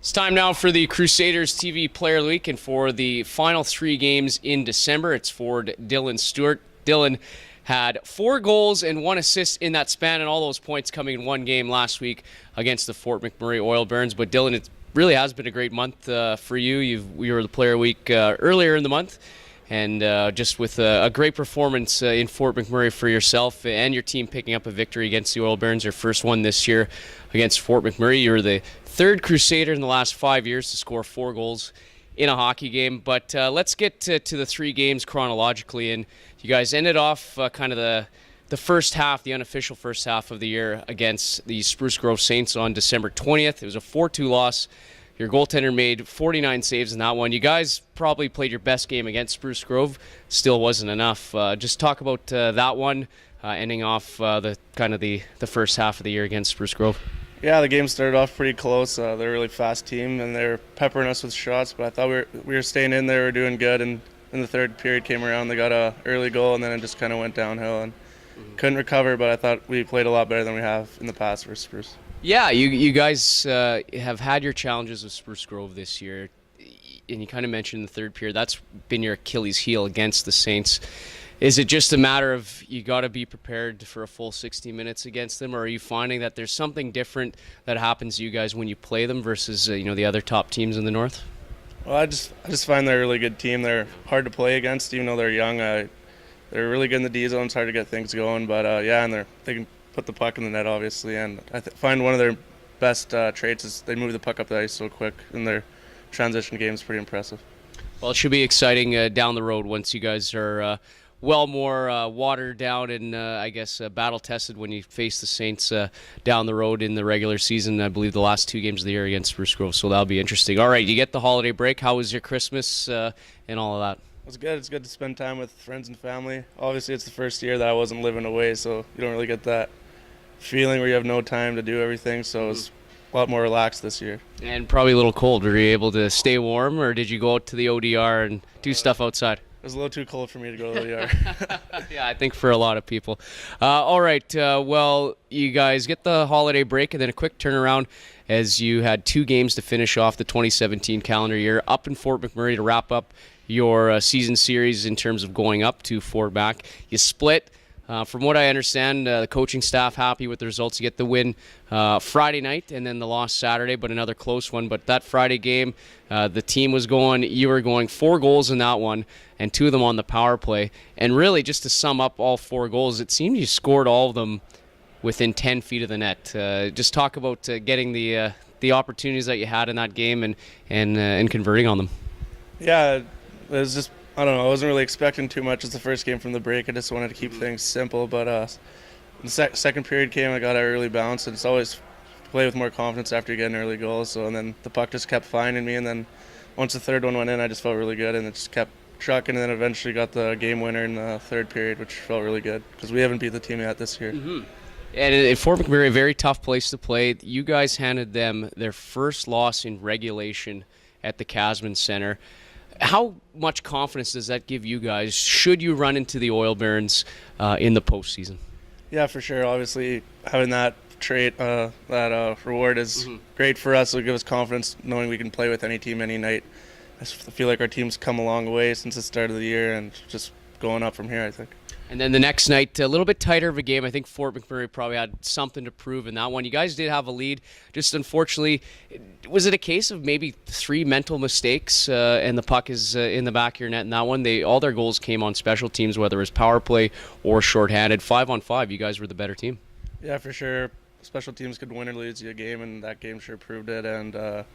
It's time now for the Crusaders TV Player of the Week, and for the final three games in December, it's for Dylan Stewart. Dylan had 4 goals and 1 assist in that span, and all those points coming in one game last week against the Fort McMurray Oil Barons. But Dylan, it really has been a great month for you. You were the Player of the Week earlier in the month, and just with a great performance in Fort McMurray for yourself and your team picking up a victory against the Oil Barons, your first one this year against Fort McMurray. You were the 3rd Crusader in the last 5 years to score 4 goals in a hockey game. But let's get to the 3 games chronologically. And you guys ended off kind of the first half, the unofficial first half of the year against the Spruce Grove Saints on December 20th. It was a 4-2 loss. Your goaltender made 49 saves in that one. You guys probably played your best game against Spruce Grove. Still wasn't enough. Just talk about that one, ending off the first half of the year against Spruce Grove. Yeah, the game started off pretty close. They're a really fast team, and they're peppering us with shots. But I thought we were staying in there, we were doing good. And in the third period came around, they got an early goal, and then it just kind of went downhill and couldn't recover. But I thought we played a lot better than we have in the past for Spruce. Yeah, you guys have had your challenges with Spruce Grove this year, and you kind of mentioned in the third period that's been your Achilles heel against the Saints. Is it just a matter of you got to be prepared for a full 60 minutes against them, or are you finding that there's something different that happens to you guys when you play them versus the other top teams in the North? Well, I just find they're a really good team. They're hard to play against, even though they're young. They're really good in the D zone. It's hard to get things going, but and they can put the puck in the net, obviously. And I find one of their best traits is they move the puck up the ice so quick, and their transition game is pretty impressive. Well, it should be exciting down the road once you guys are well more watered down and I guess battle tested when you face the Saints down the road in the regular season. I believe the last 2 games of the year against Spruce Grove, so that'll be interesting. All right, you get the holiday break. How was your Christmas and all of that? It was good. It's good to spend time with friends and family. Obviously, it's the first year that I wasn't living away, so you don't really get that feeling where you have no time to do everything, so it's a lot more relaxed this year. And probably a little cold. Were you able to stay warm, or did you go out to the ODR and do stuff outside? It was a little too cold for me to go to the yard. Yeah, I think for a lot of people. All right, well, you guys get the holiday break and then a quick turnaround as you had 2 games to finish off the 2017 calendar year up in Fort McMurray to wrap up your season series in terms of going up to Fort Mac. You split. From what I understand, the coaching staff happy with the results. You get the win Friday night and then the loss Saturday, but another close one. But that Friday game, the team was going, you were going 4 goals in that one and 2 of them on the power play. And really, just to sum up all 4 goals, it seemed you scored all of them within 10 feet of the net. Just talk about getting the opportunities that you had in that game and converting on them. Yeah, it was just, I don't know, I wasn't really expecting too much as the first game from the break. I just wanted to keep things simple. But the second period came, I got an early bounce, and it's always play with more confidence after you get an early goal. So, and then the puck just kept finding me, and then once the third one went in, I just felt really good, and it just kept trucking, and then eventually got the game winner in the third period, which felt really good because we haven't beat the team yet this year. And in Fort McMurray, a very tough place to play. You guys handed them their first loss in regulation at the Casman Center. How much confidence does that give you guys should you run into the Oil Barons in the postseason? Yeah, for sure. Obviously, having that trait, that reward is great for us. It'll give us confidence knowing we can play with any team any night. I feel like our team's come a long way since the start of the year and just going up from here, I think. And then the next night, a little bit tighter of a game. I think Fort McMurray probably had something to prove in that one. You guys did have a lead. Just unfortunately, was it a case of maybe 3 mental mistakes and the puck is in the back of your net in that one? All their goals came on special teams, whether it was power play or shorthanded. 5-on-5, you guys were the better team. Yeah, for sure. Special teams could win or lose you a game, and that game sure proved it. And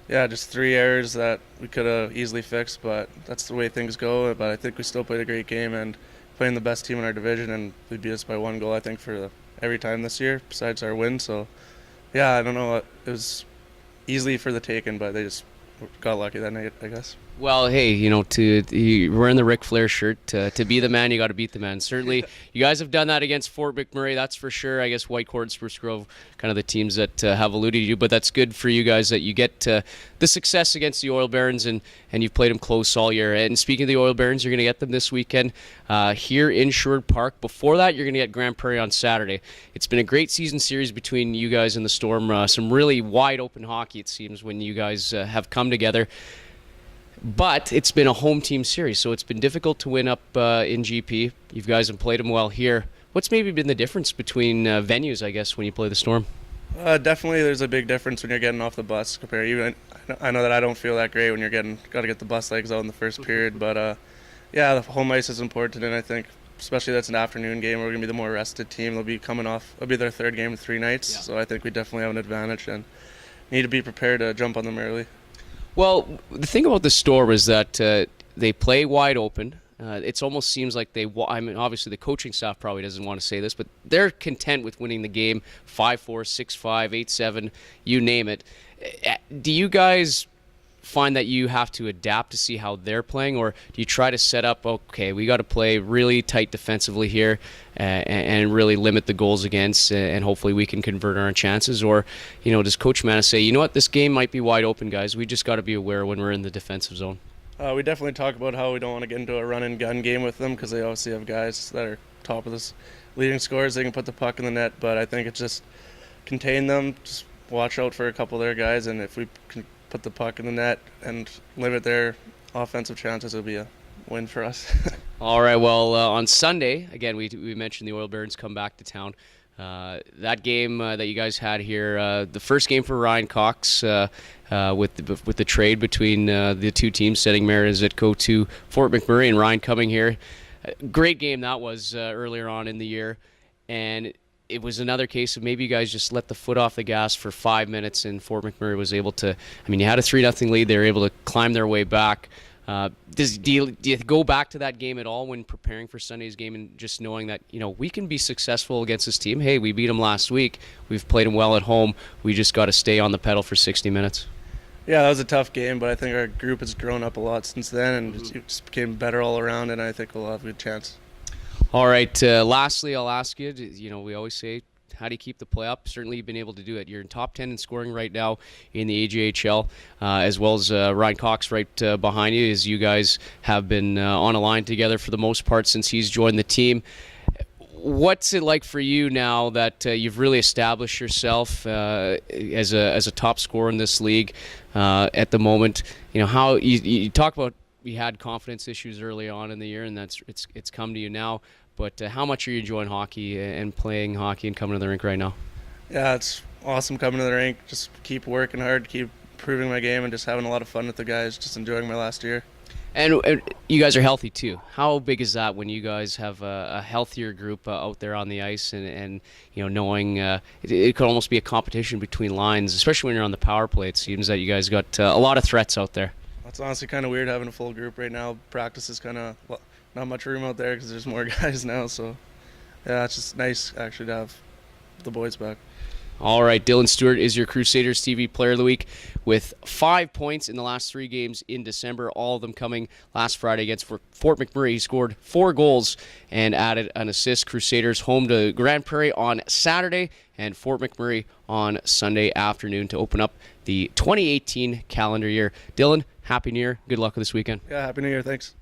yeah, just 3 errors that we could have easily fixed, but that's the way things go. But I think we still played a great game and playing the best team in our division, and they beat us by 1 goal, I think, for every time this year, besides our win. So, yeah, I don't know. It was easily for the taking, but they just got lucky that night, I guess. Well, hey, you're wearing the Ric Flair shirt. To be the man, you got to beat the man. Certainly, you guys have done that against Fort McMurray, that's for sure. I guess Whitecourt and Spruce Grove, kind of the teams that have eluded you. But that's good for you guys that you get the success against the Oil Barons, and you've played them close all year. And speaking of the Oil Barons, you're going to get them this weekend here in Sherwood Park. Before that, you're going to get Grand Prairie on Saturday. It's been a great season series between you guys and the Storm. Some really wide open hockey, it seems, when you guys have come together. But it's been a home team series, so it's been difficult to win up in GP. You guys have played them well here. What's maybe been the difference between venues, I guess, when you play the Storm? Definitely, there's a big difference when you're getting off the bus compared. Even I know that I don't feel that great when you're got to get the bus legs out in the first period. But yeah, the home ice is important, and I think especially that's an afternoon game. We're gonna be the more rested team. They'll be coming off. It'll be their third game in 3 nights, so I think we definitely have an advantage and need to be prepared to jump on them early. Well, the thing about the Storm is that they play wide open. It almost seems like obviously the coaching staff probably doesn't want to say this, but they're content with winning the game 5-4, 6-5, 8-7, you name it. Do you guys find that you have to adapt to see how they're playing, or do you try to set up, okay, we got to play really tight defensively here and really limit the goals against, and hopefully we can convert our chances? Or, does Coach Manis say, you know what, this game might be wide open, guys, we just got to be aware when we're in the defensive zone? We definitely talk about how we don't want to get into a run-and-gun game with them because they obviously have guys that are top of this leading scorers. They can put the puck in the net, but I think it's just contain them, just watch out for a couple of their guys, and if we can put the puck in the net and limit their offensive chances, it'll be a win for us. All right, well, on Sunday, again, we mentioned the Oil Barons come back to town. That game that you guys had here, the first game for Ryan Cox with the trade between the two teams, sending Mara Zitko to Fort McMurray, and Ryan coming here. Great game that was earlier on in the year, and it was another case of maybe you guys just let the foot off the gas for 5 minutes, and Fort McMurray was able to, you had a 3-0 lead. They were able to climb their way back. Do you go back to that game at all when preparing for Sunday's game, and just knowing that, we can be successful against this team? Hey, we beat them last week. We've played them well at home. We just got to stay on the pedal for 60 minutes. Yeah, that was a tough game, but I think our group has grown up a lot since then, and it just became better all around, and I think we'll have a good chance. All right, lastly, I'll ask you, we always say, how do you keep the play up? Certainly you've been able to do it. You're in top 10 in scoring right now in the AJHL, as well as Ryan Cox right behind you, as you guys have been on a line together for the most part since he's joined the team. What's it like for you now that you've really established yourself as a top scorer in this league at the moment? How you talk about you had confidence issues early on in the year, and it's come to you now. But how much are you enjoying hockey and playing hockey and coming to the rink right now? Yeah, it's awesome coming to the rink. Just keep working hard, keep improving my game, and just having a lot of fun with the guys, just enjoying my last year. And you guys are healthy too. How big is that when you guys have a healthier group out there on the ice, and knowing it could almost be a competition between lines, especially when you're on the power play? It seems that you guys got a lot of threats out there. It's honestly kind of weird having a full group right now. Practice is kind of not much room out there because there's more guys now. So yeah, it's just nice actually to have the boys back. All right, Dylan Stewart is your Crusaders TV Player of the Week with 5 points in the last 3 games in December, all of them coming last Friday against Fort McMurray. He scored 4 goals and added an assist. Crusaders home to Grand Prairie on Saturday and Fort McMurray on Sunday afternoon to open up the 2018 calendar year. Dylan, Happy New Year. Good luck with this weekend. Yeah, Happy New Year. Thanks.